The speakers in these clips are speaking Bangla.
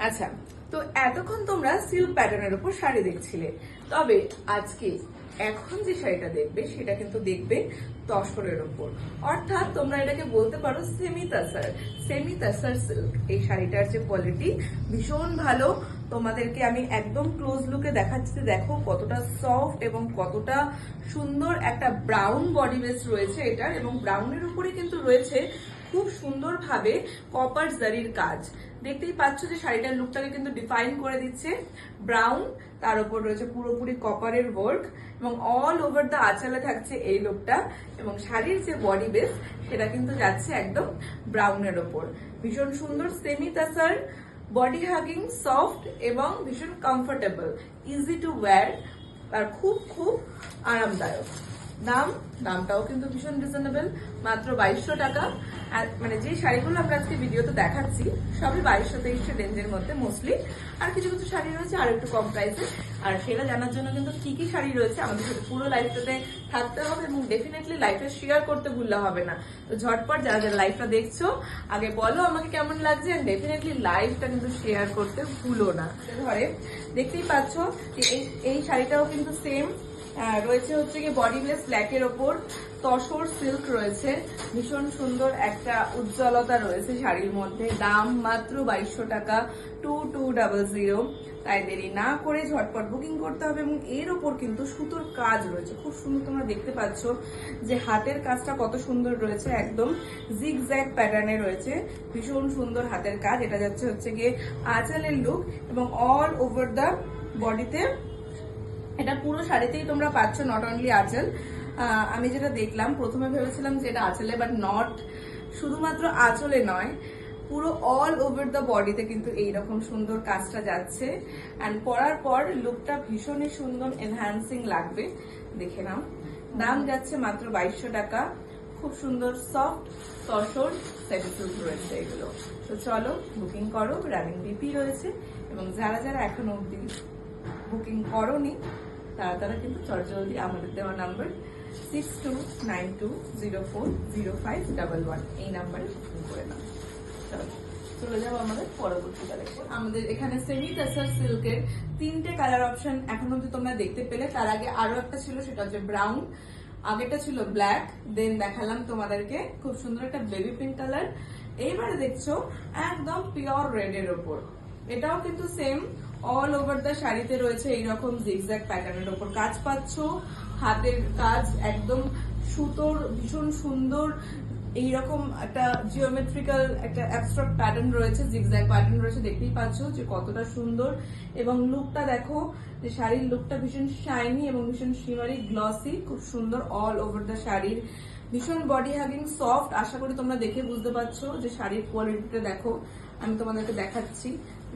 আচ্ছা, তো এতক্ষণ তোমরা সিল্ক প্যাটার্নের উপর শাড়ি দেখছিলে, তবে আজকে এখন যে শাড়িটা দেখবে সেটা কিন্তু দেখবে তসরের উপর। অর্থাৎ তোমরা এটাকে বলতে পারো সেমি তাসার। Semi তাসার silk. এই শাড়িটার যে কোয়ালিটি ভীষণ ভালো। তোমাদেরকে আমি একদম ক্লোজ লুকে দেখাচ্ছি, দেখো কতটা সফট এবং কতটা সুন্দর একটা ব্রাউন বডি বেস রয়েছে এটার, এবং ব্রাউনের উপরে কিন্তু রয়েছে খুব সুন্দরভাবে কপার জারির কাজ। দেখতেই পাচ্ছ যে শাড়িটার লুকটাকে কিন্তু ডিফাইন করে দিচ্ছে। ব্রাউন, তার উপর রয়েছে পুরোপুরি কপারের ওয়ার্ক, এবং অল ওভার দ্য আঁচলে থাকছে এই লুকটা, এবং শাড়ির যে বডি বেস সেটা কিন্তু যাচ্ছে একদম ব্রাউনের ওপর। ভীষণ সুন্দর সেমি তাসার, বডি হাগিং, সফট এবং ভীষণ কমফোর্টেবল, ইজি টু ওয়্যার, আর খুব খুব আরামদায়ক। দামটাও কিন্তু ভীষণ রিজনেবল, মাত্র 2200 টাকা। আর মানে যে শাড়িগুলো আমরা আজকে ভিডিওতে দেখাচ্ছি সবই 2200-2300 রেঞ্জের মধ্যে মোস্টলি, আর কিছু কিছু শাড়ি রয়েছে আর একটু কম প্রাইসে। আর সেটা জানার জন্য কিন্তু কি কি শাড়ি রয়েছে আমাদের সাথে পুরো লাইফটাতে থাকতে হবে, এবং ডেফিনেটলি লাইফটা শেয়ার করতে ভুললে হবে না। তো ঝটপট যারা যারা লাইফটা দেখছো আগে বলো আমাকে কেমন লাগছে, ডেফিনেটলি লাইফটা কিন্তু শেয়ার করতে ভুলো না। ধরে দেখতেই পাচ্ছ এই শাড়িটাও কিন্তু সেম রয়েছে হচ্ছে কি বডিলেস ব্ল্যাকের ওপর তসর সিল্ক রয়েছে। ভীষণ সুন্দর একটা উজ্জ্বলতা রয়েছে শাড়ির মধ্যে। দাম মাত্র 2200 টাকা, 2200। তাই দেরি না করে ঝটপট বুকিং করতে হবে। এবং এর ওপর কিন্তু সুতোর কাজ রয়েছে খুব সুন্দর। তোমরা দেখতে পাচ্ছ যে হাতের কাজটা কত সুন্দর রয়েছে, একদম জিগজ্যাগ প্যাটার্নে রয়েছে। ভীষণ সুন্দর হাতের কাজ। এটা যাচ্ছে হচ্ছে গিয়ে আঁচলের লুক, এবং অল ওভার দ্য বডিতে এটা পুরো শাড়িতেই তোমরা পাচ্ছ, নট অনলি আঁচল। আমি যেটা দেখলাম প্রথমে ভেবেছিলাম যে এটা আঁচলে, বাট নট, শুধুমাত্র আঁচলে নয়, পুরো অল ওভার দ্য বডিতে কিন্তু এইরকম সুন্দর কাজটা যাচ্ছে। অ্যান্ড পরার পর লুকটা ভীষণই সুন্দর এনহ্যান্সিং লাগবে, দেখে নাও। দাম যাচ্ছে মাত্র 2200 টাকা। খুব সুন্দর সফট তসর সেটি সিল্ক রয়েছে এগুলো। তো চলো বুকিং করো, রানিং বিপি রয়েছে, এবং যারা যারা এখনো অব্দি বুকিং করোনি তারা কিন্তু জলদি আমাদের দেওয়া নাম্বার 6292040511 এই নাম্বারে বুকিং করে নাও। চলে যাবো আমাদের পরবর্তী কালেকশন। আমাদের এখানে সেমি তাসার সিল্কের 3টে কালার অপশন এখন অব্দি তোমরা দেখতে পেলে। তার আগে আরো একটা ছিল, সেটা হচ্ছে ব্রাউন, আগেটা ছিল ব্ল্যাক, দেন দেখালাম তোমাদেরকে খুব সুন্দর একটা বেবি পিঙ্ক কালার। এইবারে দেখছো একদম পিওর রেড এর ওপর। এটাও কিন্তু সেম অল ওভার দ্য শাড়িতে রয়েছে এইরকম জিগজ্যাগ প্যাটার্নের ওপর কাজ পাচ্ছ। হাতের কাজ একদম সুতোর ভীষণ সুন্দর, এইরকম একটা জিওমেট্রিক্যাল একটা অ্যাবস্ট্রাক্ট প্যাটার্ন রয়েছে, জিগজ্যাগ প্যাটার্ন রয়েছে। দেখতেই পাচ্ছ যে কতটা সুন্দর, এবং লুকটা দেখো যে শাড়ির লুকটা ভীষণ শাইনি এবং ভীষণ শিমারি গ্লসি, খুব সুন্দর অল ওভার দ্য শাড়ির। ভীষণ বডি হাগিং, সফট। আশা করি তোমরা দেখে বুঝতে পারছো যে শাড়ির কোয়ালিটিটা দেখো, আমি তোমাদেরকে দেখাচ্ছি।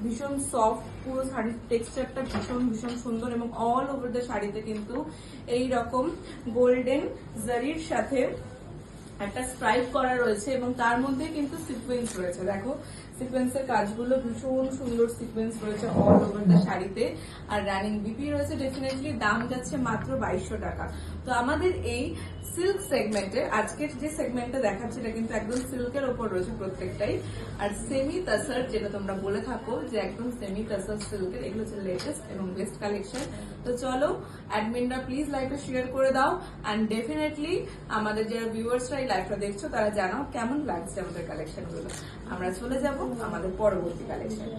ভীষণ সফট, পুরো শাড়ির টেক্সচারটা ভীষণ ভীষণ সুন্দর, এবং অল ওভার দ্য শাড়িতে কিন্তু এইরকম গোল্ডেন জারির সাথে একটা স্ট্রাইপ করা রয়েছে, এবং তার মধ্যে কিন্তু সিকোয়েন্স রয়েছে। দেখো সিকোয়েন্সের কাজগুলো ভীষণ সুন্দর সিকোয়েন্স রয়েছে অল ওভার দ্য শাড়িতে। আর রানিং বিপি রয়েছে ডেফিনেটলি। দাম যাচ্ছে মাত্র 2200 টাকা। তো আমাদের এই সিল্ক সেগমেন্টে আজকের যে সেগমেন্টটা দেখাচ্ছে এটা কিন্তু একদম সিল্কের ওপর রয়েছে প্রত্যেকটাই। আর সেমি তাসার যেটা তোমরা বলে থাকো যে একদম সেমি তাসার সিল্কের, এগুলো হচ্ছে লেটেস্ট এবং বেস্ট কালেকশন। তো চলো অ্যাডমিনরা প্লিজ লাইভটা শেয়ার করে দাও, অ্যান্ড ডেফিনেটলি আমাদের যারা ভিউয়ার্সরা এই লাইভটা দেখছো তারা জানাও কেমন লাগছে আমাদের কালেকশন গুলো। আমরা চলে যাব আমাদের পরবর্তী কালেকশন।